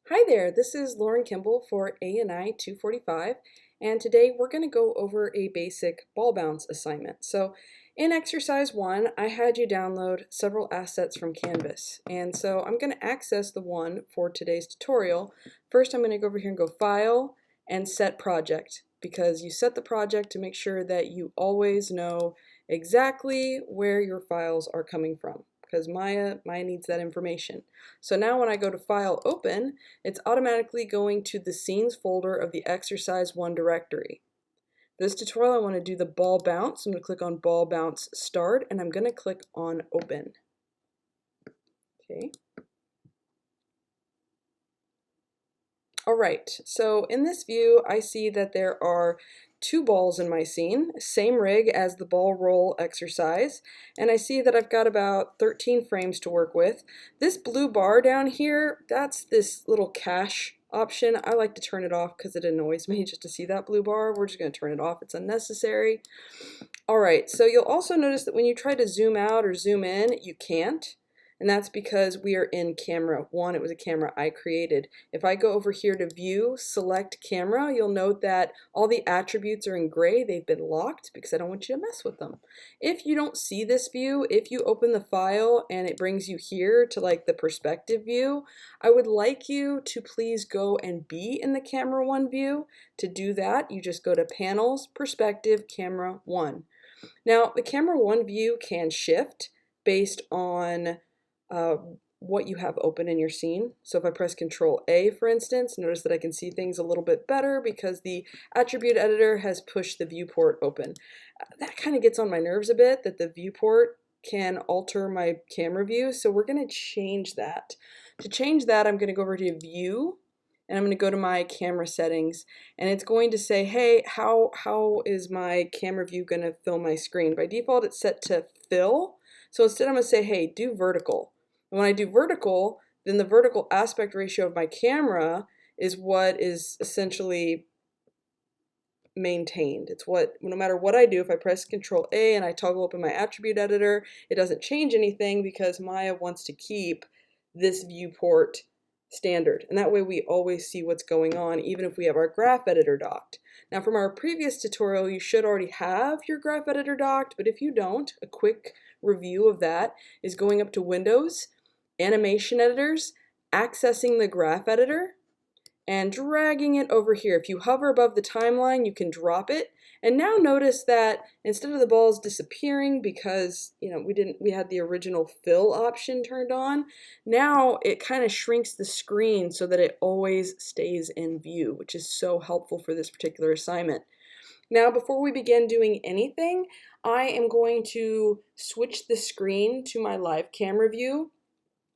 Hi there, this is Lauren Kimball for ANI 245, and today we're going to go over a basic ball bounce assignment. So in exercise 1, I had you download several assets from Canvas, and so I'm going to access the one for today's tutorial. First I'm going to go over here and go File and Set Project, because you set the project to make sure that you always know exactly where your files are coming from, because Maya needs that information. So now when I go to File Open, it's automatically going to the Scenes folder of the Exercise 1 directory. This tutorial I want to do the ball bounce. I'm going to click on Ball Bounce Start, and I'm going to click on Open. Okay. Alright, so in this view I see that there are two balls in my scene, same rig as the ball roll exercise, and I see that I've got about 13 frames to work with. This blue bar down here, that's this little cache option. I like to turn it off because it annoys me just to see that blue bar. We're just going to turn it off, it's unnecessary. Alright, so you'll also notice that when you try to zoom out or zoom in, you can't. And that's because we are in camera 1. It was a camera I created. If I go over here to View, Select Camera, you'll note that all the attributes are in gray. They've been locked because I don't want you to mess with them. If you don't see this view, if you open the file and it brings you here to like the perspective view, I would like you to please go and be in the camera 1 view. To do that, you just go to Panels, Perspective, Camera 1. Now, the camera 1 view can shift based on what you have open in your scene. So if I press Control A, for instance, notice that I can see things a little bit better because the attribute editor has pushed the viewport open. That kind of gets on my nerves a bit, that the viewport can alter my camera view, so we're going to change that. To change that, I'm going to go over to View, and I'm going to go to my camera settings, and it's going to say, hey, how is my camera view going to fill my screen? By default, it's set to fill, so instead I'm going to say, hey, do vertical. And when I do vertical, then the vertical aspect ratio of my camera is what is essentially maintained. It's what, no matter what I do, if I press Control A and I toggle open my attribute editor, it doesn't change anything because Maya wants to keep this viewport standard. And that way we always see what's going on, even if we have our graph editor docked. Now from our previous tutorial, you should already have your graph editor docked, but if you don't, a quick review of that is going up to Windows, Animation Editors, accessing the graph editor, and dragging it over here. If you hover above the timeline, you can drop it. And now notice that instead of the balls disappearing because, we had the original fill option turned on, now it kind of shrinks the screen so that it always stays in view, which is so helpful for this particular assignment. Now, before we begin doing anything, I am going to switch the screen to my live camera view,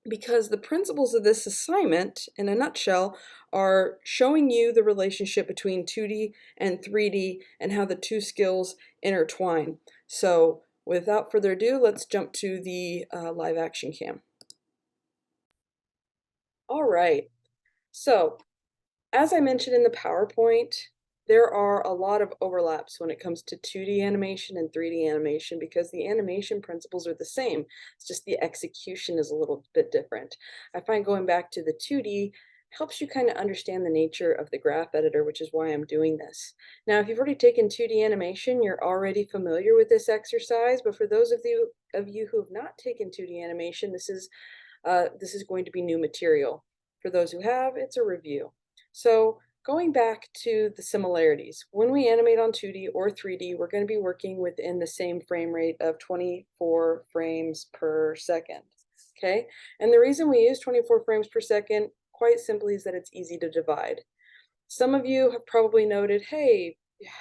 because the principles of this assignment, in a nutshell, are showing you the relationship between 2D and 3D and how the two skills intertwine. So without further ado, let's jump to the live action cam. All right, so as I mentioned in the PowerPoint, there are a lot of overlaps when it comes to 2D animation and 3D animation because the animation principles are the same. It's just the execution is a little bit different. I find going back to the 2D helps you kind of understand the nature of the graph editor, which is why I'm doing this. Now, if you've already taken 2D animation, you're already familiar with this exercise, but for those of you who have not taken 2D animation, this is going to be new material. For those who have, it's a review. So going back to the similarities, when we animate on 2D or 3D, we're going to be working within the same frame rate of 24 frames per second. Okay, and the reason we use 24 frames per second, quite simply, is that it's easy to divide. Some of you have probably noted, hey,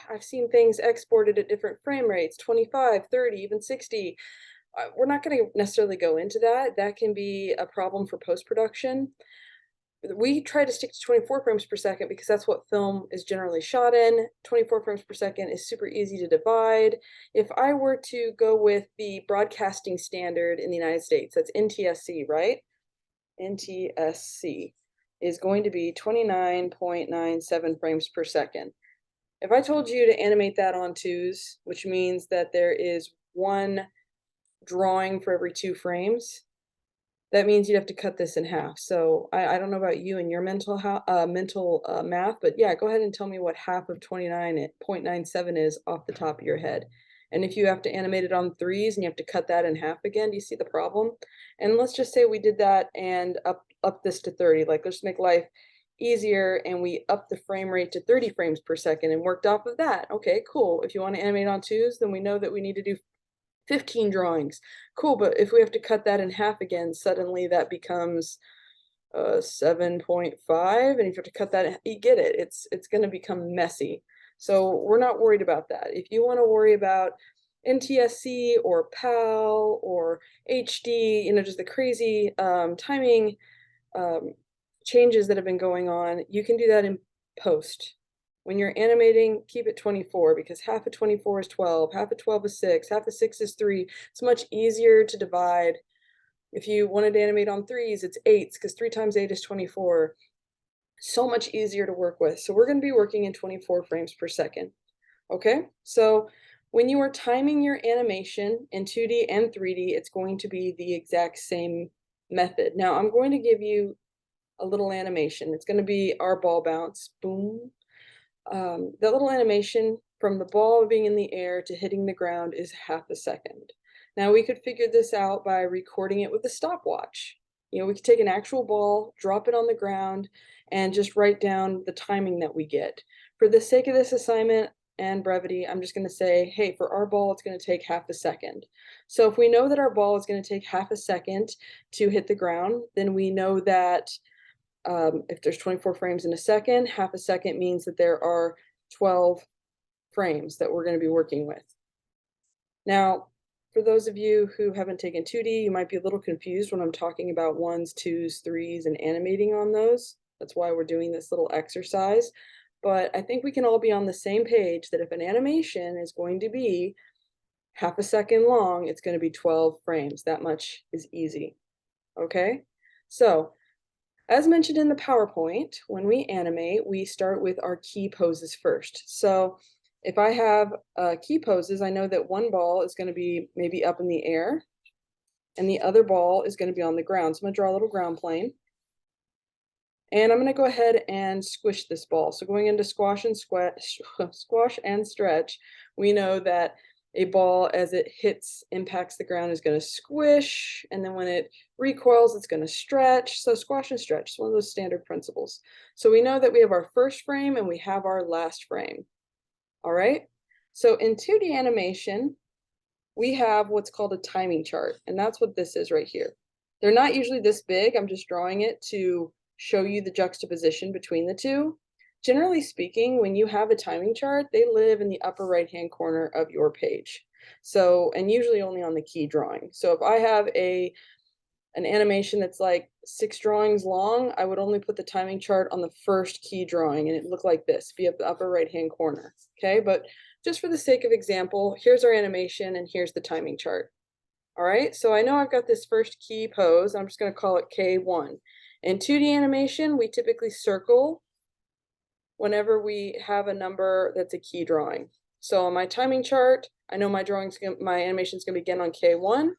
I've seen things exported at different frame rates, 25, 30, even 60. We're not going to necessarily go into that. That can be a problem for post-production. We try to stick to 24 frames per second because that's what film is generally shot in. 24 frames per second is super easy to divide. If I were to go with the broadcasting standard in the United States, that's NTSC, right? NTSC is going to be 29.97 frames per second. If I told you to animate that on twos, which means that there is one drawing for every 2 frames, that means you'd have to cut this in half. So I don't know about you and your mental math, but yeah, go ahead and tell me what half of 29.97 is off the top of your head. And if you have to animate it on threes and you have to cut that in half again, do you see the problem? And let's just say we did that and up this to 30. Like, let's make life easier and we up the frame rate to 30 frames per second and worked off of that. Okay, cool. If you want to animate on twos, then we know that we need to do 15 drawings. Cool, but if we have to cut that in half again, suddenly that becomes 7.5, and if you have to cut that, you get it. It's going to become messy. So we're not worried about that. If you want to worry about NTSC or PAL or HD, you know, just the crazy timing changes that have been going on, you can do that in post. When you're animating, keep it 24 because half of 24 is 12, half of 12 is 6, half of 6 is 3. It's much easier to divide. If you wanted to animate on threes, it's 8s because 3 times 8 is 24. So much easier to work with. So we're going to be working in 24 frames per second. Okay, so when you are timing your animation in 2D and 3D, it's going to be the exact same method. Now I'm going to give you a little animation. It's going to be our ball bounce. Boom. That little animation from the ball being in the air to hitting the ground is half a second. Now we could figure this out by recording it with a stopwatch. You know, we could take an actual ball, drop it on the ground, and just write down the timing that we get. For the sake of this assignment and brevity, I'm just going to say, hey, for our ball, it's going to take half a second. So if we know that our ball is going to take half a second to hit the ground, then we know that if there's 24 frames in a second, half a second means that there are 12 frames that we're going to be working with. Now, for those of you who haven't taken 2D, you might be a little confused when I'm talking about ones, twos, threes, and animating on those. That's why we're doing this little exercise. But I think we can all be on the same page that if an animation is going to be half a second long, it's going to be 12 frames. That much is easy. Okay? So, as mentioned in the PowerPoint, when we animate, we start with our key poses first. So if I have key poses, I know that one ball is going to be maybe up in the air, and the other ball is going to be on the ground. So I'm going to draw a little ground plane. And I'm going to go ahead and squish this ball. So going into squash and stretch, we know that a ball as it impacts the ground is going to squish, and then when it recoils, it's going to stretch. So squash and stretch is one of those standard principles. So we know that we have our first frame and we have our last frame. All right. So in 2D animation, we have what's called a timing chart, and that's what this is right here. They're not usually this big. I'm just drawing it to show you the juxtaposition between the two. Generally speaking, when you have a timing chart, they live in the upper right-hand corner of your page. So, and usually only on the key drawing. So if I have an animation that's like 6 drawings long, I would only put the timing chart on the first key drawing, and it look like this, be up the upper right-hand corner. Okay, but just for the sake of example, here's our animation and here's the timing chart. All right, so I know I've got this first key pose. I'm just going to call it K1. In 2D animation, we typically circle whenever we have a number that's a key drawing. So on my timing chart, I know my animation is going to begin on K1.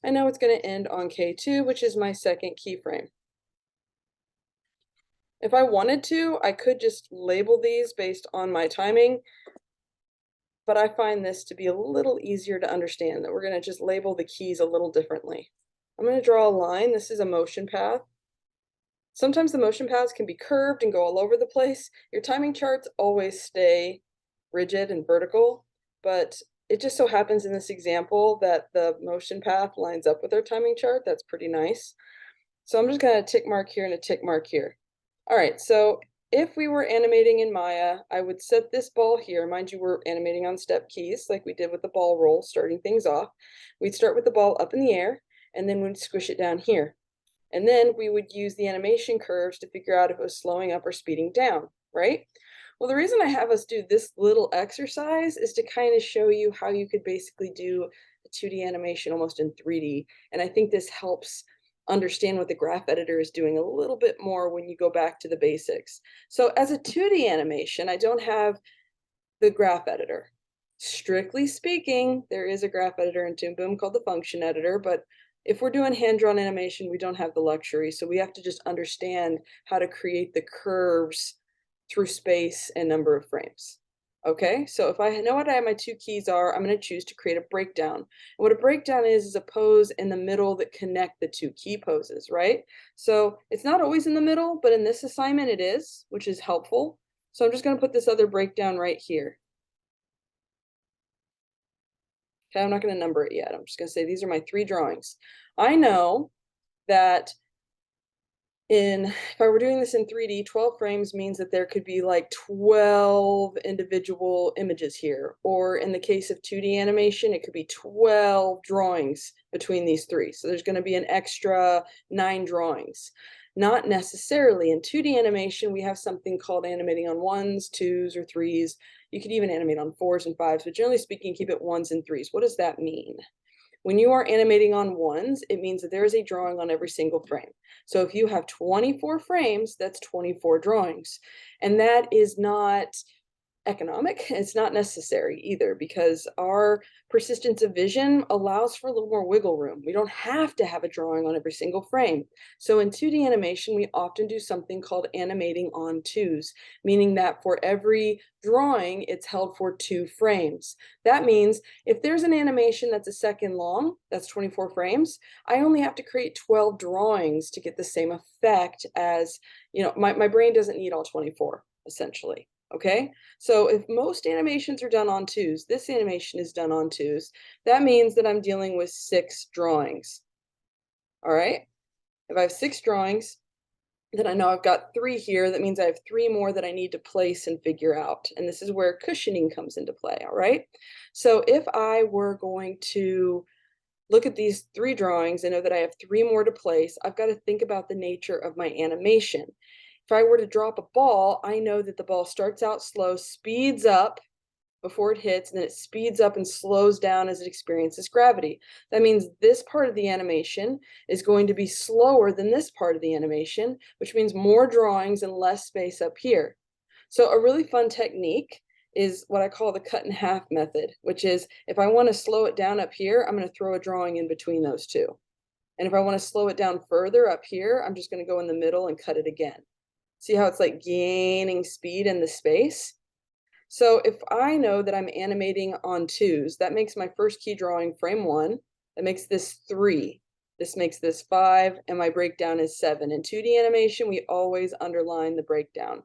I know it's going to end on K2, which is my second keyframe. If I wanted to, I could just label these based on my timing, but I find this to be a little easier to understand, that we're going to just label the keys a little differently. I'm going to draw a line. This is a motion path. Sometimes the motion paths can be curved and go all over the place. Your timing charts always stay rigid and vertical, but it just so happens in this example that the motion path lines up with our timing chart. That's pretty nice. So I'm just going to tick mark here and a tick mark here. All right, so if we were animating in Maya, I would set this ball here. Mind you, we're animating on step keys like we did with the ball roll, starting things off. We'd start with the ball up in the air, and then we'd squish it down here. And then we would use the animation curves to figure out if it was slowing up or speeding down, right? Well, the reason I have us do this little exercise is to kind of show you how you could basically do a 2D animation almost in 3D. And I think this helps understand what the graph editor is doing a little bit more when you go back to the basics. So as a 2D animation, I don't have the graph editor. Strictly speaking, there is a graph editor in Toon Boom called the function editor, but if we're doing hand-drawn animation, we don't have the luxury, so we have to just understand how to create the curves through space and number of frames. Okay, so if I know what my two keys are, I'm going to choose to create a breakdown. And what a breakdown is a pose in the middle that connect the two key poses, right? So it's not always in the middle, but in this assignment it is, which is helpful. So I'm just going to put this other breakdown right here. Okay, I'm not going to number it yet. I'm just going to say these are my 3 drawings. I know that if I were doing this in 3D, 12 frames means that there could be like 12 individual images here. Or in the case of 2D animation, it could be 12 drawings between these 3. So there's going to be an extra 9 drawings. Not necessarily. In 2D animation, we have something called animating on 1s, 2s, or 3s. You could even animate on 4s and 5s, but generally speaking, keep it 1s and 3s. What does that mean? When you are animating on 1s, it means that there is a drawing on every single frame. So if you have 24 frames, that's 24 drawings. And that is not economic. It's not necessary either, because our persistence of vision allows for a little more wiggle room. We don't have to have a drawing on every single frame. So in 2D animation, we often do something called animating on 2s, meaning that for every drawing, it's held for 2 frames. That means if there's an animation that's a second long, that's 24 frames, I only have to create 12 drawings to get the same effect as, my brain doesn't need all 24, essentially. Okay, so if most animations are done on 2s, this animation is done on 2s, that means that I'm dealing with 6 drawings. All right, if I have 6 drawings, then I know I've got 3 here. That means I have 3 more that I need to place and figure out. And this is where cushioning comes into play. All right, so if I were going to look at these 3 drawings and know that I have 3 more to place, I've got to think about the nature of my animation. If I were to drop a ball, I know that the ball starts out slow, speeds up before it hits, and then it speeds up and slows down as it experiences gravity. That means this part of the animation is going to be slower than this part of the animation, which means more drawings and less space up here. So a really fun technique is what I call the cut in half method, which is if I want to slow it down up here, I'm going to throw a drawing in between those two. And if I want to slow it down further up here, I'm just going to go in the middle and cut it again. See how it's like gaining speed in the space? So if I know that I'm animating on 2s, that makes my first key drawing frame 1. That makes this 3. This makes this 5, and my breakdown is 7. In 2D animation, we always underline the breakdown.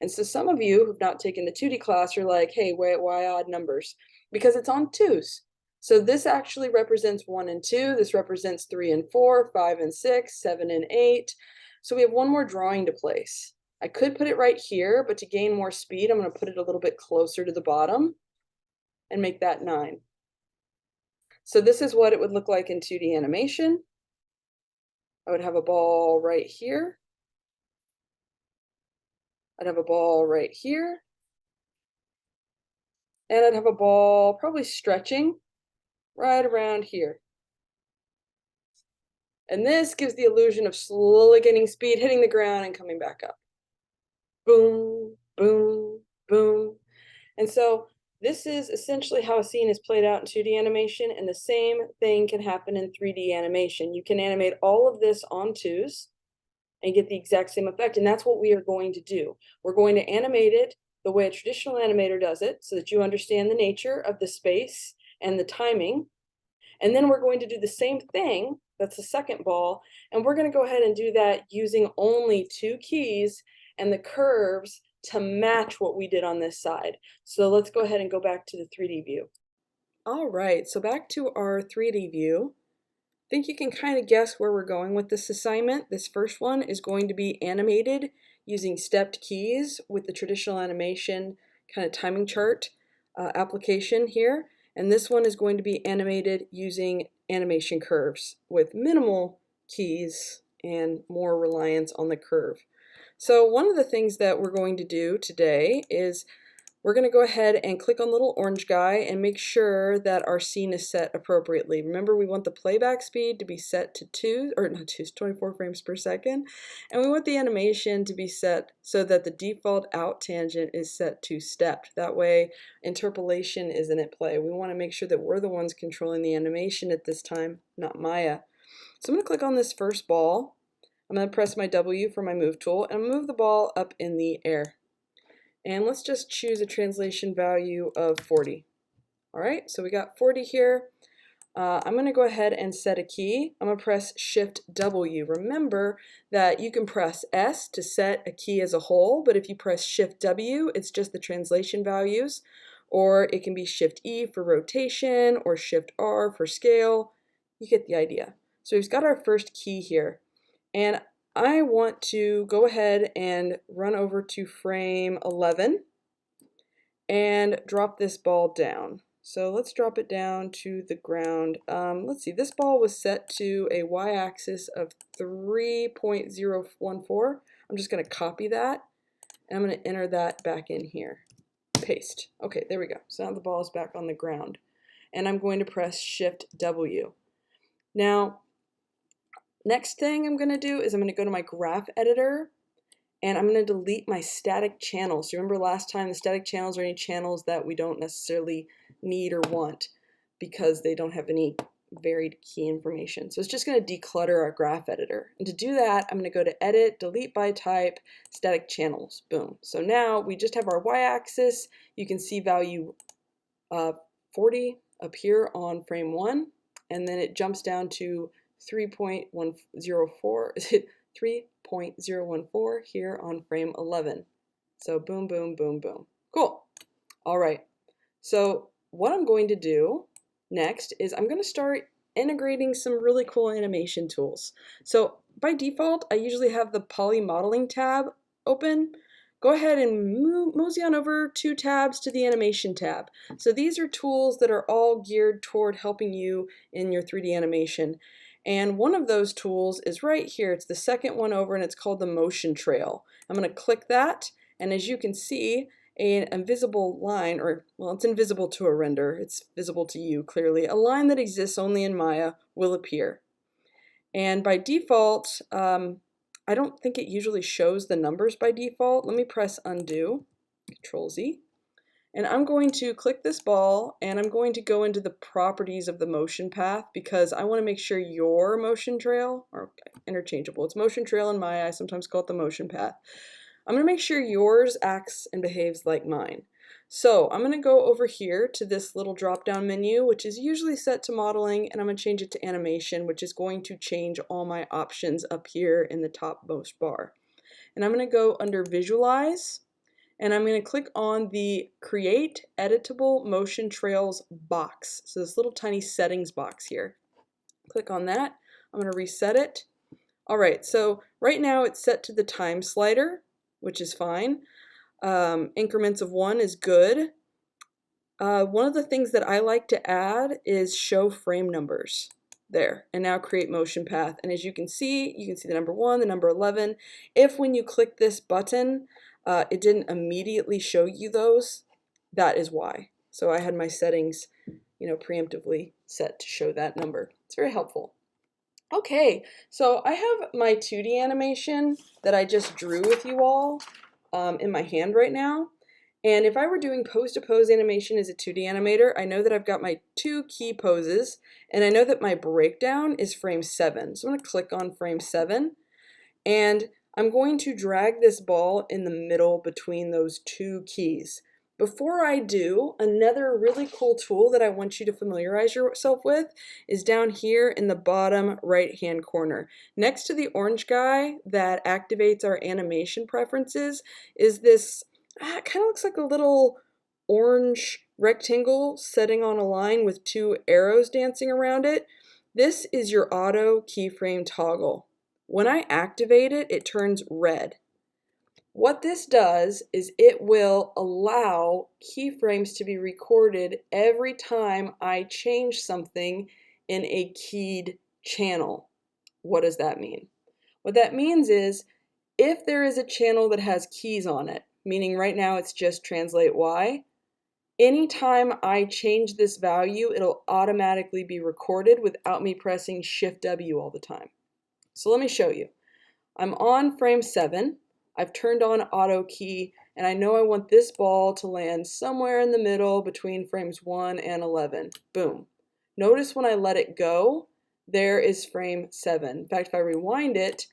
And so some of you who've not taken the 2D class are like, hey, why odd numbers? Because it's on 2s. So this actually represents 1 and 2. This represents 3 and 4, 5 and 6, 7 and 8. So we have one more drawing to place. I could put it right here, but to gain more speed, I'm going to put it a little bit closer to the bottom and make that 9. So this is what it would look like in 2D animation. I would have a ball right here. I'd have a ball right here. And I'd have a ball probably stretching right around here. And this gives the illusion of slowly gaining speed, hitting the ground, and coming back up. Boom, boom, boom. And so this is essentially how a scene is played out in 2D animation, and the same thing can happen in 3D animation. You can animate all of this on 2s and get the exact same effect, and that's what we are going to do. We're going to animate it the way a traditional animator does it, so that you understand the nature of the space and the timing. And then we're going to do the same thing, that's the second ball, and we're going to go ahead and do that using only 2 keys and the curves to match what we did on this side. So let's go ahead and go back to the 3D view. All right, so back to our 3D view. I think you can kind of guess where we're going with this assignment. This first one is going to be animated using stepped keys with the traditional animation kind of timing chart application here. And this one is going to be animated using animation curves with minimal keys and more reliance on the curve. So one of the things that we're going to do today is we're going to go ahead and click on the little orange guy and make sure that our scene is set appropriately. Remember, we want the playback speed to be set to 24 frames per second, and we want the animation to be set so that the default out tangent is set to stepped. That way, interpolation isn't at play. We want to make sure that we're the ones controlling the animation at this time, not Maya. So I'm going to click on this first ball. I'm going to press my W for my move tool and move the ball up in the air. And let's just choose a translation value of 40. All right, so we got 40 here. I'm going to go ahead and set a key. I'm going to press Shift W. Remember that you can press S to set a key as a whole, but if you press Shift W, it's just the translation values, or it can be Shift E for rotation or Shift R for scale. You get the idea. So we've got our first key here, and I want to go ahead and run over to frame 11 and drop this ball down. So let's drop it down to the ground. Let's see, this ball was set to a y-axis of 3.014. I'm just going to copy that, and I'm going to enter that back in here. Paste. Okay, there we go. So now the ball is back on the ground. And I'm going to press Shift W. Now, next thing I'm going to do is I'm going to go to my graph editor, and I'm going to delete my static channels. Remember last time, the static channels are any channels that we don't necessarily need or want because they don't have any varied key information. So it's just going to declutter our graph editor. And to do that, I'm going to go to Edit, Delete by Type, Static Channels. Boom. So now we just have our y-axis. You can see value 40 up here on frame 1, and then it jumps down to 3.104. Is it 3.014 here on frame 11. So boom, boom, boom, boom. Cool. All right. So what I'm going to do next is I'm going to start integrating some really cool animation tools. So by default, I usually have the Poly Modeling tab open. Go ahead and mosey on over 2 tabs to the Animation tab. So these are tools that are all geared toward helping you in your 3D animation. And one of those tools is right here. It's the second one over, and it's called the Motion Trail. I'm going to click that, and as you can see, an invisible line, or, well, it's invisible to a render. It's visible to you, clearly. A line that exists only in Maya will appear. And by default, I don't think it usually shows the numbers by default. Let me press Undo, Control Z. And I'm going to click this ball, and I'm going to go into the properties of the motion path because I want to make sure your motion trail, or interchangeable, it's motion trail in Maya, I sometimes call it the motion path. I'm going to make sure yours acts and behaves like mine. So I'm going to go over here to this little drop-down menu, which is usually set to modeling, and I'm going to change it to animation, which is going to change all my options up here in the topmost bar. And I'm going to go under Visualize, and I'm going to click on the Create Editable Motion Trails box. So this little tiny settings box here. Click on that. I'm going to reset it. All right, so right now it's set to the time slider, which is fine. Increments of 1 is good. One of the things that I like to add is show frame numbers. There, and now create motion path. And as you can see the number 1, the number 11. If when you click this button, it didn't immediately show you those, that is why. So I had my settings, preemptively set to show that number. It's very helpful. Okay, so I have my 2D animation that I just drew with you all in my hand right now. And if I were doing pose-to-pose animation as a 2D animator, I know that I've got my 2 key poses, and I know that my breakdown is frame 7. So I'm going to click on frame 7, and I'm going to drag this ball in the middle between those 2 keys. Before I do, another really cool tool that I want you to familiarize yourself with is down here in the bottom right-hand corner. Next to the orange guy that activates our animation preferences is this, it kind of looks like a little orange rectangle setting on a line with 2 arrows dancing around it. This is your auto keyframe toggle. When I activate it, it turns red. What this does is it will allow keyframes to be recorded every time I change something in a keyed channel. What does that mean? What that means is if there is a channel that has keys on it, meaning right now it's just translate Y, anytime I change this value, it'll automatically be recorded without me pressing Shift W all the time. So let me show you. I'm on frame 7. I've turned on auto key, and I know I want this ball to land somewhere in the middle between frames 1 and 11. Boom. Notice when I let it go, there is frame 7. In fact, if I rewind it,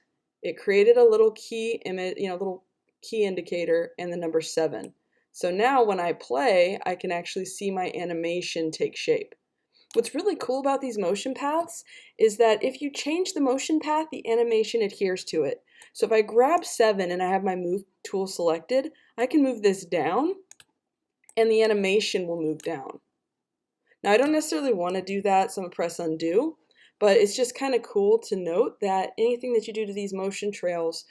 it created a little key image, little key indicator and the number 7. So now when I play, I can actually see my animation take shape. What's really cool about these motion paths is that if you change the motion path, the animation adheres to it. So if I grab 7 and I have my move tool selected, I can move this down and the animation will move down. Now I don't necessarily want to do that, so I'm going to press undo, but it's just kind of cool to note that anything that you do to these motion trails,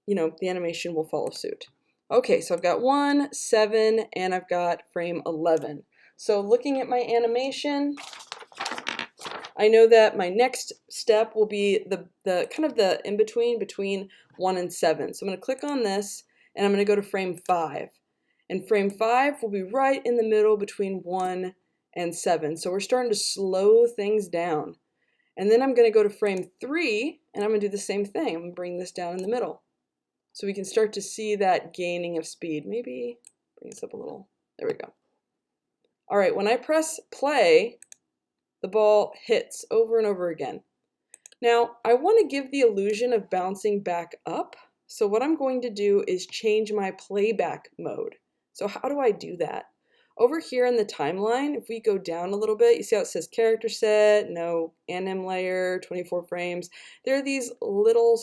the animation will follow suit. Okay, so I've got 1, 7, and I've got frame 11. So looking at my animation, I know that my next step will be the kind of the in-between between 1 and 7. So I'm going to click on this, and I'm going to go to frame 5. And frame 5 will be right in the middle between 1 and 7. So we're starting to slow things down. And then I'm going to go to frame 3, and I'm going to do the same thing. I'm going to bring this down in the middle. So we can start to see that gaining of speed. Maybe bring this up a little. There we go. All right, when I press play, the ball hits over and over again. Now, I want to give the illusion of bouncing back up. So what I'm going to do is change my playback mode. So how do I do that? Over here in the timeline, if we go down a little bit, you see how it says character set, no anim layer, 24 frames. There are these little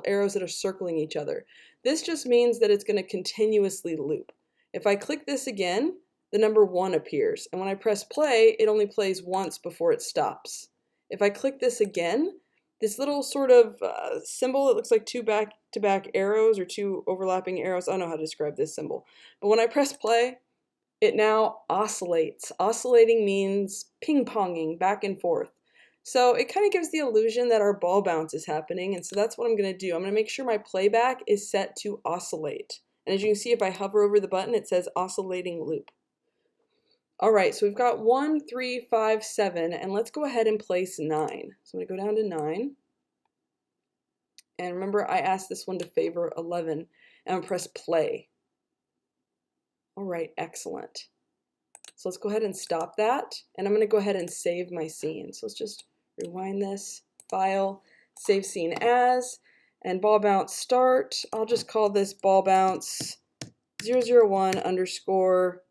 arrows that are circling each other. This just means that it's going to continuously loop. If I click this again, the number 1 appears, and when I press play, it only plays once before it stops. If I click this again, this little sort of symbol that looks like 2 back-to-back arrows or 2 overlapping arrows, I don't know how to describe this symbol, but when I press play, it now oscillates. Oscillating means ping-ponging back and forth. So it kind of gives the illusion that our ball bounce is happening, and so that's what I'm going to do. I'm going to make sure my playback is set to oscillate. And as you can see, if I hover over the button, it says oscillating loop. All right, so we've got 1, 3, 5, 7, and let's go ahead and place 9. So I'm going to go down to 9. And remember, I asked this one to favor 11. And I'm going to press play. All right, excellent. So let's go ahead and stop that, and I'm going to go ahead and save my scene. So let's just rewind this, file, save scene as, and ball bounce start. I'll just call this ball bounce 001 underscore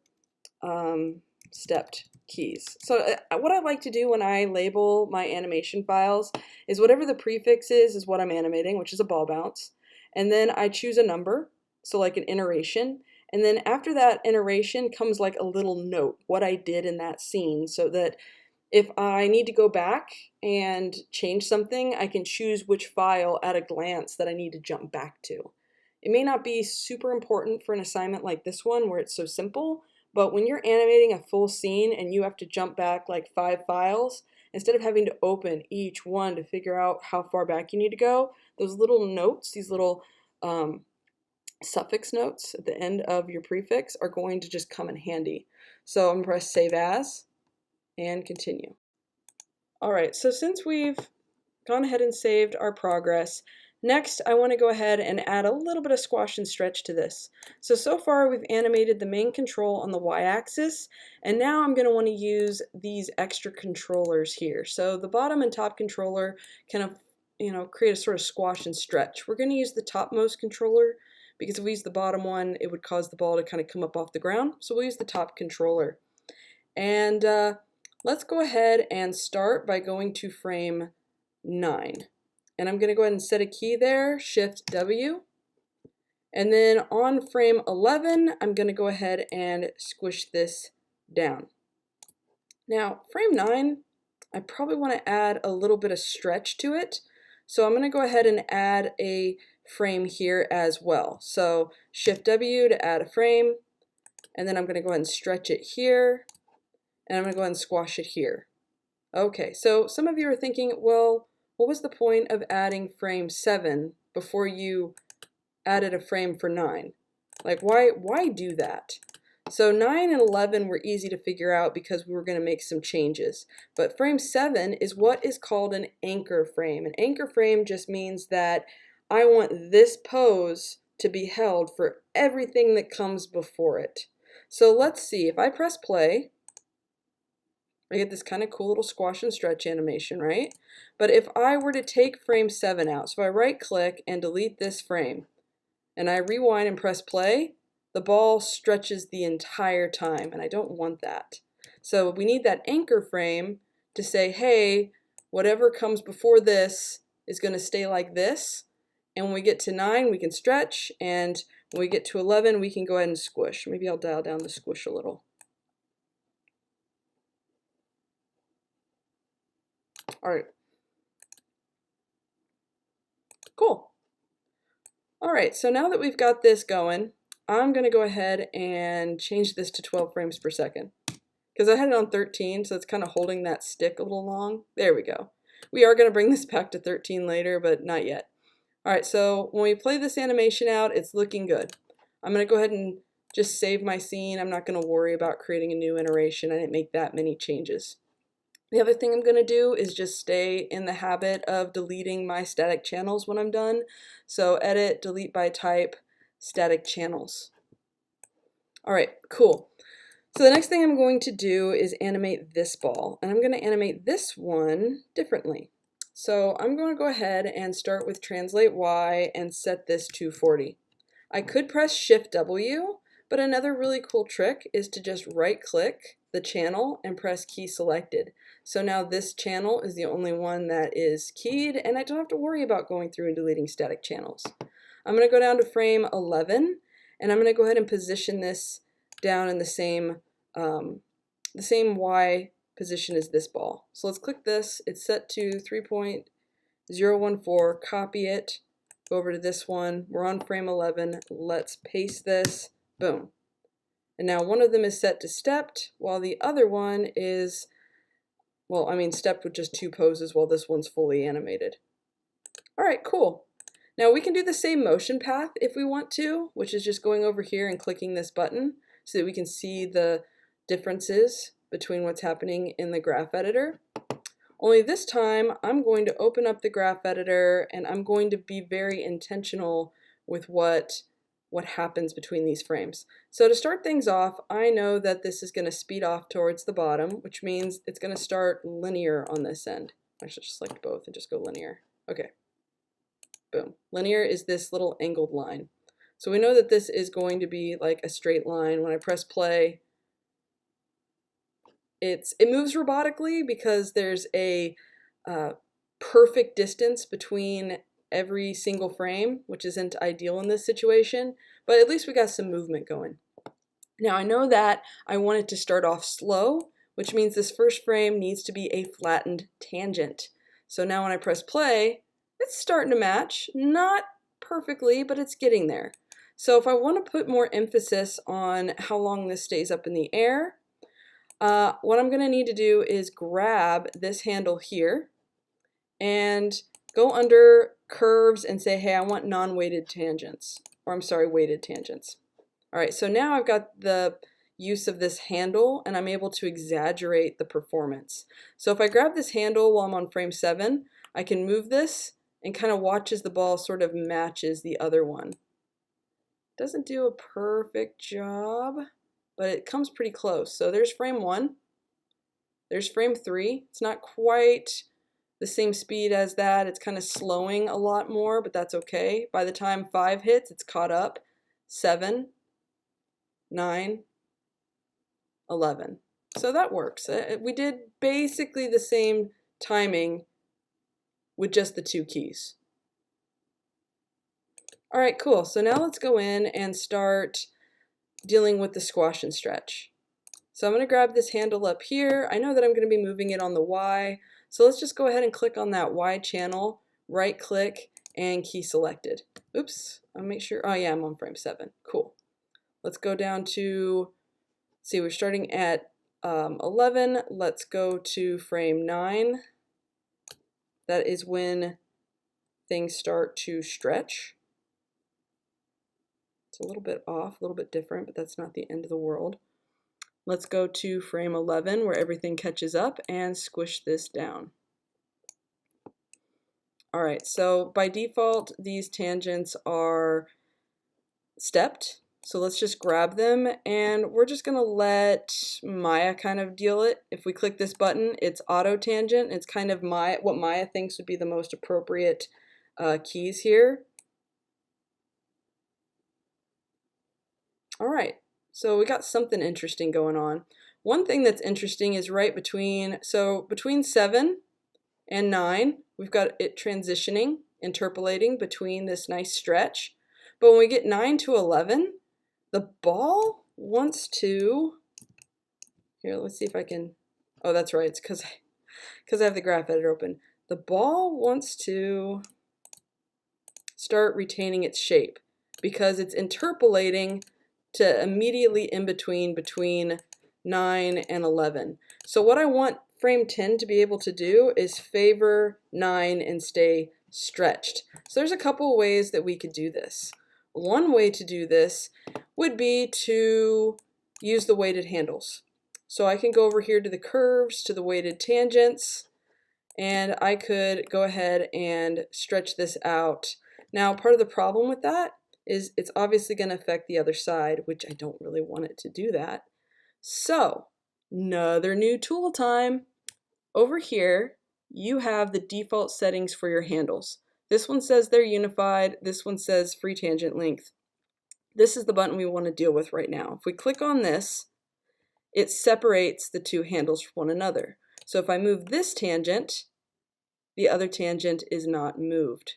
stepped keys. So what I like to do when I label my animation files is whatever the prefix is what I'm animating, which is a ball bounce, and then I choose a number, so like an iteration. And then after that iteration comes like a little note, what I did in that scene, so that if I need to go back and change something, I can choose which file at a glance that I need to jump back to. It may not be super important for an assignment like this one where it's so simple, but when you're animating a full scene and you have to jump back like 5 files, instead of having to open each one to figure out how far back you need to go, those little notes, these little suffix notes at the end of your prefix are going to just come in handy. So I'm going to press save as and continue. All right, so since we've gone ahead and saved our progress, next I want to go ahead and add a little bit of squash and stretch to this. So far we've animated the main control on the y-axis, and now I'm going to want to use these extra controllers here. So the bottom and top controller kind of create a sort of squash and stretch. We're going to use the topmost controller, because if we use the bottom one, it would cause the ball to kind of come up off the ground. So we'll use the top controller. And let's go ahead and start by going to frame 9. And I'm going to go ahead and set a key there, Shift W. And then on frame 11, I'm going to go ahead and squish this down. Now, frame 9, I probably want to add a little bit of stretch to it. So I'm going to go ahead and add a frame here as well. So Shift W to add a frame, and then I'm going to go ahead and stretch it here, and I'm going to go ahead and squash it here. Okay, so some of you are thinking, well, what was the point of adding frame 7 before you added a frame for 9? Like, why do that? So 9 and 11 were easy to figure out because we were going to make some changes. But frame 7 is what is called an anchor frame. An anchor frame just means that I want this pose to be held for everything that comes before it. So let's see, if I press play, I get this kind of cool little squash and stretch animation, right? But if I were to take frame 7 out, so I right click and delete this frame, and I rewind and press play, the ball stretches the entire time, and I don't want that. So we need that anchor frame to say, hey, whatever comes before this is going to stay like this, and when we get to 9, we can stretch, and when we get to 11, we can go ahead and squish. Maybe I'll dial down the squish a little. All right. Cool. All right, so now that we've got this going, I'm going to go ahead and change this to 12 frames per second. Because I had it on 13, so it's kind of holding that stick a little long. There we go. We are going to bring this back to 13 later, but not yet. All right, so when we play this animation out, it's looking good. I'm going to go ahead and just save my scene. I'm not going to worry about creating a new iteration. I didn't make that many changes. The other thing I'm going to do is just stay in the habit of deleting my static channels when I'm done. So edit, delete by type, static channels. All right, cool. So the next thing I'm going to do is animate this ball, and I'm going to animate this one differently. So I'm going to go ahead and start with Translate Y and set this to 40. I could press Shift W, but another really cool trick is to just right click the channel and press key selected. So now this channel is the only one that is keyed, and I don't have to worry about going through and deleting static channels. I'm going to go down to frame 11, and I'm going to go ahead and position this down in the same Y position as this ball. So let's click this. It's set to 3.014. Copy it. Go over to this one. We're on frame 11. Let's paste this. Boom. And now one of them is set to stepped, while the other one is, well, I mean stepped with just 2 poses, while this one's fully animated. All right, cool. Now we can do the same motion path if we want to, which is just going over here and clicking this button so that we can see the differences between what's happening in the graph editor. Only this time I'm going to open up the graph editor and I'm going to be very intentional with what happens between these frames. So to start things off, I know that this is going to speed off towards the bottom, which means it's going to start linear on this end. I should just select both and just go linear. Okay. Boom. Linear is this little angled line. So we know that this is going to be like a straight line. When I press play, it moves robotically because there's a perfect distance between every single frame, which isn't ideal in this situation, but at least we got some movement going. Now I know that I want it to start off slow, which means this first frame needs to be a flattened tangent. So now when I press play, it's starting to match, not perfectly, but it's getting there. So if I want to put more emphasis on how long this stays up in the air, what I'm going to need to do is grab this handle here and go under curves and say, hey, I want non-weighted tangents, or I'm sorry, weighted tangents. All right, so now I've got the use of this handle and I'm able to exaggerate the performance. So if I grab this handle while I'm on frame 7, I can move this and kind of watch as the ball sort of matches the other one. Doesn't do a perfect job, but it comes pretty close. So there's frame 1, there's frame 3. It's not quite the same speed as that. It's kind of slowing a lot more, but that's okay. By the time 5 hits, it's caught up. 7, 9, 11. So that works. We did basically the same timing with just the 2 keys. All right, cool. So now let's go in and start dealing with the squash and stretch. So I'm going to grab this handle up here. I know that I'm going to be moving it on the Y. So let's just go ahead and click on that Y channel, right click, and key selected. Oops, I'll make sure, oh yeah, I'm on frame 7. Cool. Let's go down to, see, we're starting at 11. Let's go to frame 9. That is when things start to stretch. It's a little bit off, a little bit different, but that's not the end of the world. Let's go to frame 11 where everything catches up and squish this down. All right, so by default, these tangents are stepped. So let's just grab them, and we're just gonna let Maya kind of deal it. If we click this button, it's auto tangent. It's kind of what Maya thinks would be the most appropriate keys here. All right, so we got something interesting going on. One thing that's interesting is right between 7 and 9, we've got it transitioning, interpolating between this nice stretch. But when we get 9 to 11, the ball wants to, here, let's see if I can, oh, that's right, it's because I have the graph editor open. The ball wants to start retaining its shape because it's interpolating to immediately in between 9 and 11. So what I want frame 10 to be able to do is favor 9 and stay stretched. So there's a couple ways that we could do this. One way to do this would be to use the weighted handles. So I can go over here to the curves, to the weighted tangents, and I could go ahead and stretch this out. Now, part of the problem with that is it's obviously going to affect the other side, which I don't really want it to do that. So, another new tool time. Over here, you have the default settings for your handles. This one says they're unified. This one says free tangent length. This is the button we want to deal with right now. If we click on this, it separates the two handles from one another. So if I move this tangent, the other tangent is not moved.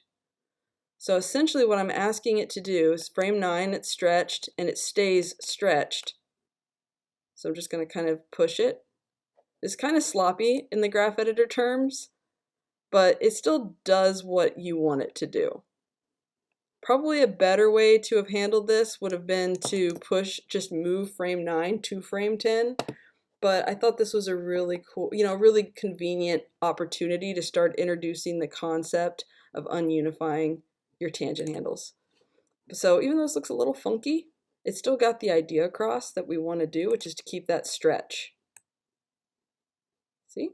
So essentially what I'm asking it to do is frame 9, it's stretched, and it stays stretched. So I'm just going to kind of push it. It's kind of sloppy in the graph editor terms, but it still does what you want it to do. Probably a better way to have handled this would have been to just move frame 9 to frame 10, but I thought this was a really cool, really convenient opportunity to start introducing the concept of ununifying your tangent handles. So even though this looks a little funky, it's still got the idea across that we want to do, which is to keep that stretch. See?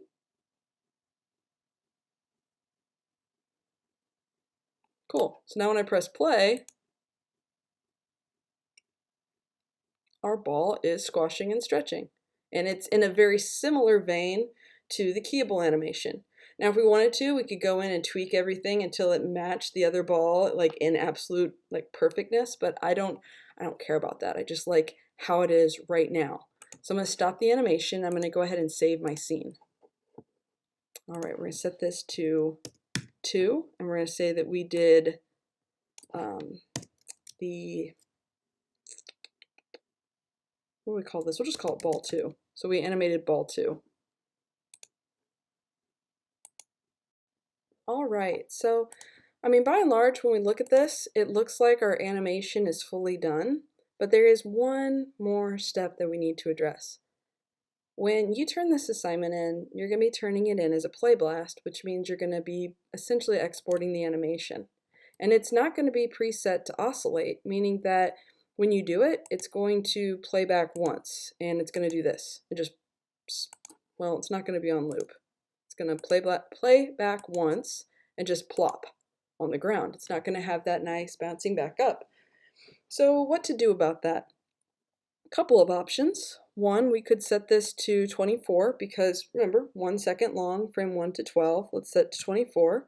Cool. So now when I press play, our ball is squashing and stretching. And it's in a very similar vein to the keyable animation. Now if we wanted to, we could go in and tweak everything until it matched the other ball like in absolute like perfectness, but I don't care about that. I just like how it is right now. So I'm going to stop the animation. I'm going to go ahead and save my scene. All right, we're going to set this to 2, and we're going to say that we did what do we call this? We'll just call it ball 2. So we animated ball 2. All right, so I mean, by and large, when we look at this, it looks like our animation is fully done, but there is one more step that we need to address. When you turn this assignment in, you're going to be turning it in as a playblast, which means you're going to be essentially exporting the animation. And it's not going to be preset to oscillate, meaning that when you do it, it's going to play back once, and it's going to do this. Well, it's not going to be on loop. It's going to play back once and just plop on the ground. It's not going to have that nice bouncing back up. So what to do about that? A couple of options. One, we could set this to 24 because remember, 1 second long, frame 1 to 12. Let's set to 24.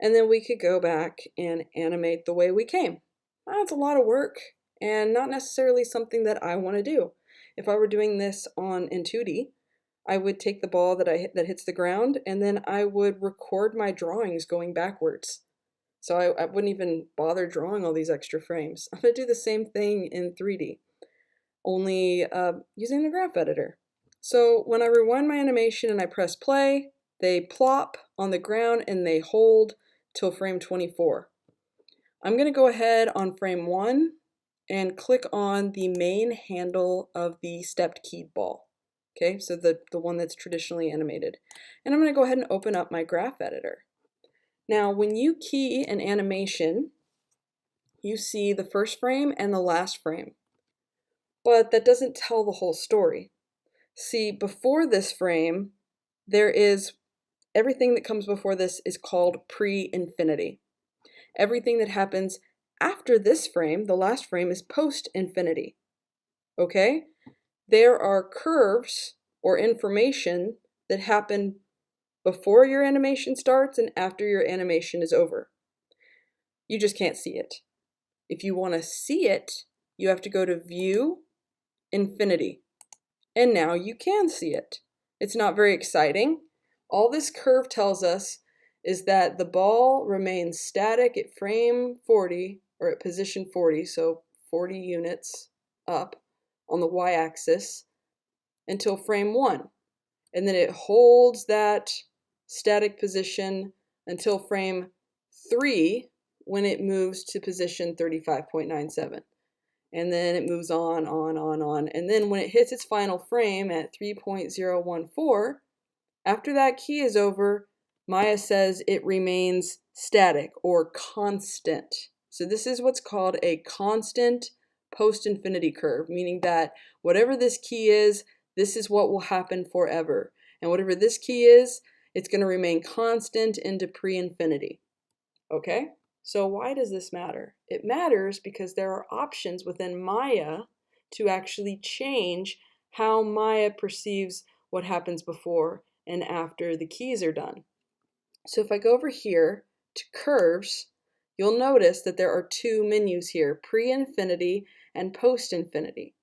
And then we could go back and animate the way we came. That's a lot of work and not necessarily something that I want to do. If I were doing this in 2D, I would take the ball that hits the ground, and then I would record my drawings going backwards. So I wouldn't even bother drawing all these extra frames. I'm going to do the same thing in 3D, only using the graph editor. So when I rewind my animation and I press play, they plop on the ground and they hold till frame 24. I'm going to go ahead on frame 1 and click on the main handle of the stepped keyed ball. Okay, so the one that's traditionally animated. And I'm going to go ahead and open up my graph editor. Now, when you key an animation, you see the first frame and the last frame. But that doesn't tell the whole story. See, before this frame, everything that comes before this is called pre-infinity. Everything that happens After this frame, the last frame is post-infinity, okay? There are curves or information that happen before your animation starts and after your animation is over. You just can't see it. If you want to see it, you have to go to View, Infinity. And now you can see it. It's not very exciting. All this curve tells us is that the ball remains static at frame 40, or at position 40, so 40 units up on the y-axis until frame 1. And then it holds that static position until frame 3 when it moves to position 35.97. And then it moves on. And then when it hits its final frame at 3.014, after that key is over, Maya says it remains static or constant. So this is what's called a constant post-infinity curve, meaning that whatever this key is, this is what will happen forever. And whatever this key is, it's going to remain constant into pre-infinity. Okay? So why does this matter? It matters because there are options within Maya to actually change how Maya perceives what happens before and after the keys are done. So if I go over here to curves, you'll notice that there are two menus here, pre-infinity and post-infinity.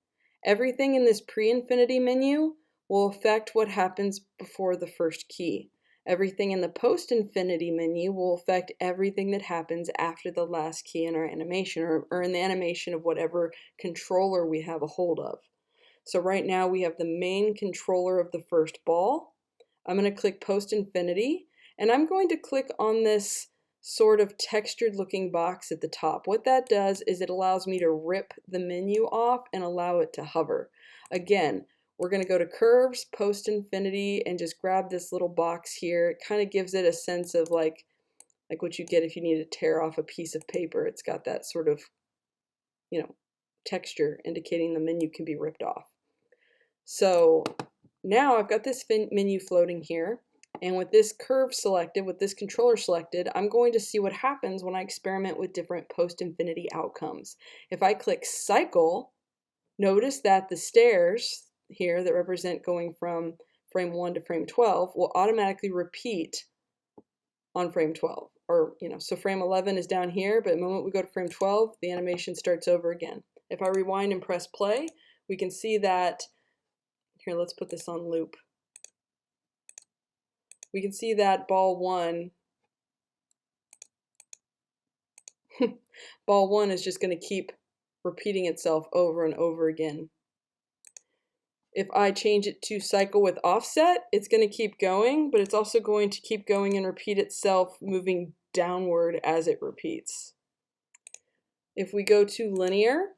Everything in this pre-infinity menu will affect what happens before the first key. Everything in the post-infinity menu will affect everything that happens after the last key in our animation, or in the animation of whatever controller we have a hold of. So right now we have the main controller of the first ball. I'm going to click post-infinity, and I'm going to click on this sort of textured looking box at the top. What that does is it allows me to rip the menu off and allow it to hover. Again, we're going to go to curves, post-infinity, and just grab this little box here. It kind of gives it a sense of like what you get if you need to tear off a piece of paper. It's got that sort of, texture indicating the menu can be ripped off. So now I've got this menu floating here, and with this curve selected, with this controller selected, I'm going to see what happens when I experiment with different post-infinity outcomes. If I click cycle, notice that the stairs here that represent going from frame 1 to frame 12 will automatically repeat on frame 12. Or, so frame 11 is down here, but the moment we go to frame 12, the animation starts over again. If I rewind and press play, we can see that, here, let's put this on loop. We can see that ball 1, ball 1 is just going to keep repeating itself over and over again. If I change it to cycle with offset, it's going to keep going, but it's also going to keep going and repeat itself, moving downward as it repeats. If we go to linear,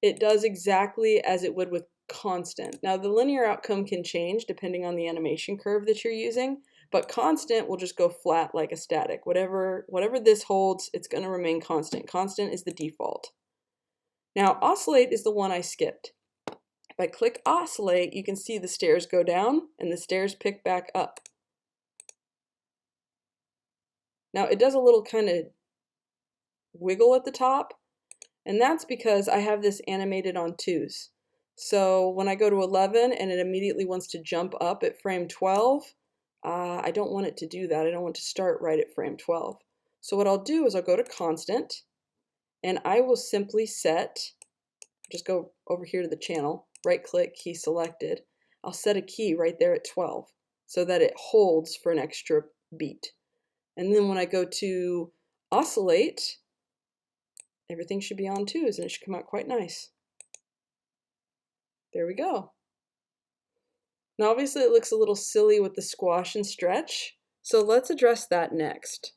it does exactly as it would with constant. Now the linear outcome can change depending on the animation curve that you're using, but constant will just go flat like a static. Whatever this holds, it's going to remain constant. Constant is the default. Now oscillate is the one I skipped. If I click oscillate, you can see the stairs go down and the stairs pick back up. Now it does a little kind of wiggle at the top, and that's because I have this animated on 2s. So when I go to 11 and it immediately wants to jump up at frame 12, I don't want it to do that. I don't want to start right at frame 12. So what I'll do is I'll go to constant, and I will simply set, just go over here to the channel, right click, key selected. I'll set a key right there at 12 so that it holds for an extra beat. And then when I go to oscillate, everything should be on 2s and it should come out quite nice. There we go. Now obviously it looks a little silly with the squash and stretch, so let's address that next.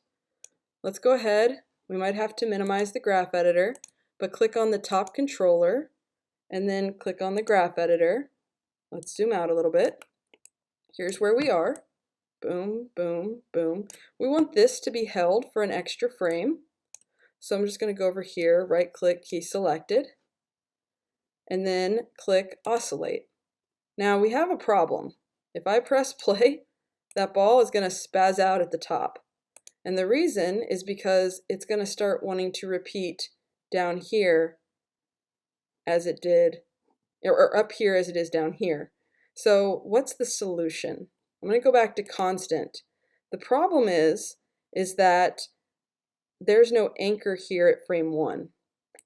Let's go ahead, we might have to minimize the graph editor, but click on the top controller and then click on the graph editor. Let's zoom out a little bit. Here's where we are. Boom, boom, boom. We want this to be held for an extra frame. So I'm just going to go over here, right click, key selected, and then click oscillate. Now we have a problem. If I press play, that ball is going to spaz out at the top. And the reason is because it's going to start wanting to repeat down here as it did, or up here as it is down here. So what's the solution? I'm going to go back to constant. The problem is that there's no anchor here at frame 1.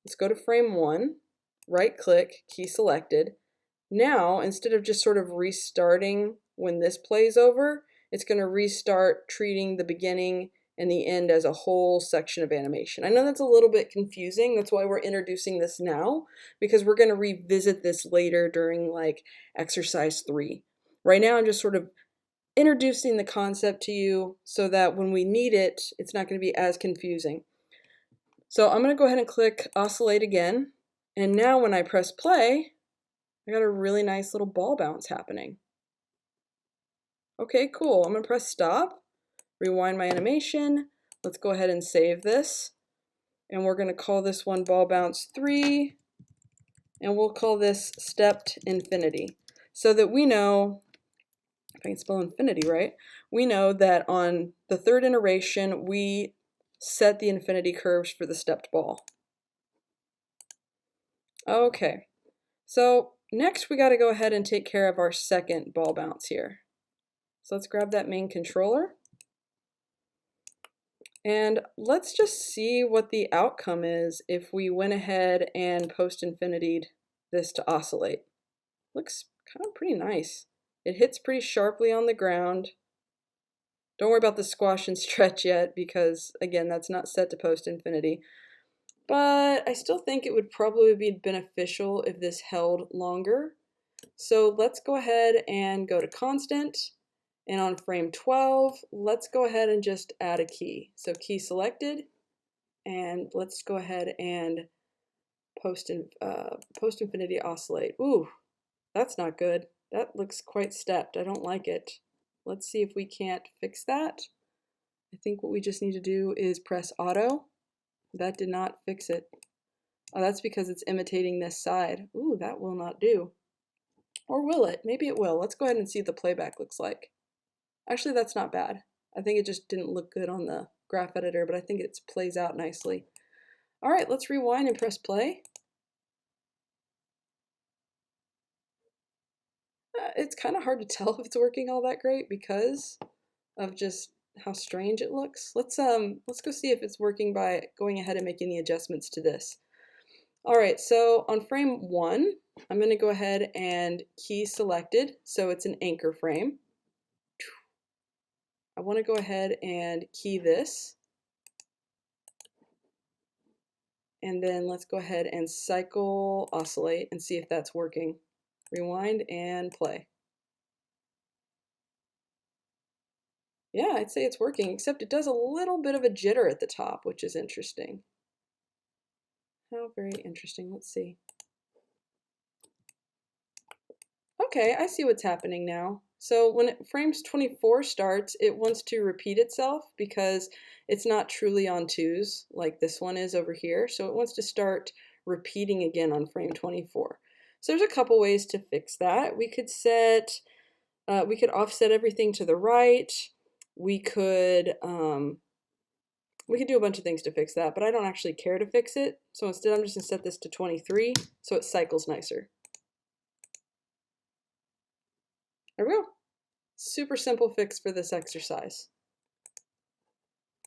Let's go to frame 1, right click, key selected. Now, instead of just sort of restarting when this plays over, it's going to restart treating the beginning and the end as a whole section of animation. I know that's a little bit confusing. That's why we're introducing this now, because we're going to revisit this later during like exercise 3. Right now I'm just sort of introducing the concept to you so that when we need it, it's not going to be as confusing. So I'm going to go ahead and click oscillate again. And now when I press play, I got a really nice little ball bounce happening. Okay, cool. I'm going to press stop, rewind my animation. Let's go ahead and save this. And we're going to call this one ball bounce 3. And we'll call this stepped infinity. So that we know, if I can spell infinity right, we know that on the third iteration, we set the infinity curves for the stepped ball. Okay, so next we got to go ahead and take care of our second ball bounce here. So let's grab that main controller. And let's just see what the outcome is if we went ahead and post-infinity'd this to oscillate. Looks kind of pretty nice. It hits pretty sharply on the ground. Don't worry about the squash and stretch yet because, again, that's not set to post-infinity. But I still think it would probably be beneficial if this held longer. So let's go ahead and go to constant. And on frame 12, let's go ahead and just add a key. So key selected, and let's go ahead and post-infinity oscillate. Ooh, that's not good. That looks quite stepped. I don't like it. Let's see if we can't fix that. I think what we just need to do is press auto. That did not fix it. Oh, that's because it's imitating this side. Ooh, that will not do. Or will it? Maybe it will. Let's go ahead and see what the playback looks like. Actually, that's not bad. I think it just didn't look good on the graph editor, but I think it plays out nicely. All right, let's rewind and press play. It's kind of hard to tell if it's working all that great because of just how strange it looks. Let's go see if it's working by going ahead and making the adjustments to this. All right, so on frame 1, I'm going to go ahead and key selected, so it's an anchor frame. I want to go ahead and key this. And then let's go ahead and cycle oscillate and see if that's working. Rewind and play. Yeah, I'd say it's working, except it does a little bit of a jitter at the top, which is interesting. How very interesting. Let's see. Okay, I see what's happening now. So when frames 24 starts, it wants to repeat itself because it's not truly on 2s like this one is over here. So it wants to start repeating again on frame 24. So there's a couple ways to fix that. We could offset everything to the right. We could do a bunch of things to fix that, but I don't actually care to fix it. So instead, I'm just gonna set this to 23 so it cycles nicer. There we go. Super simple fix for this exercise.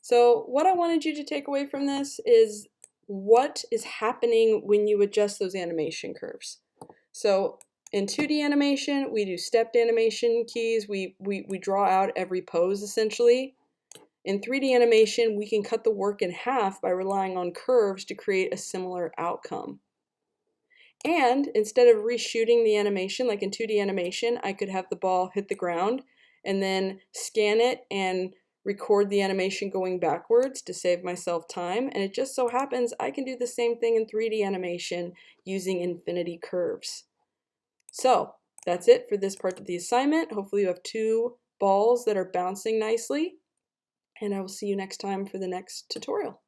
So what I wanted you to take away from this is what is happening when you adjust those animation curves. So in 2D animation, we do stepped animation keys. We draw out every pose essentially. In 3D animation, we can cut the work in half by relying on curves to create a similar outcome. And instead of reshooting the animation, like in 2D animation, I could have the ball hit the ground and then scan it and record the animation going backwards to save myself time. And it just so happens I can do the same thing in 3D animation using infinity curves. So that's it for this part of the assignment. Hopefully you have 2 balls that are bouncing nicely. And I will see you next time for the next tutorial.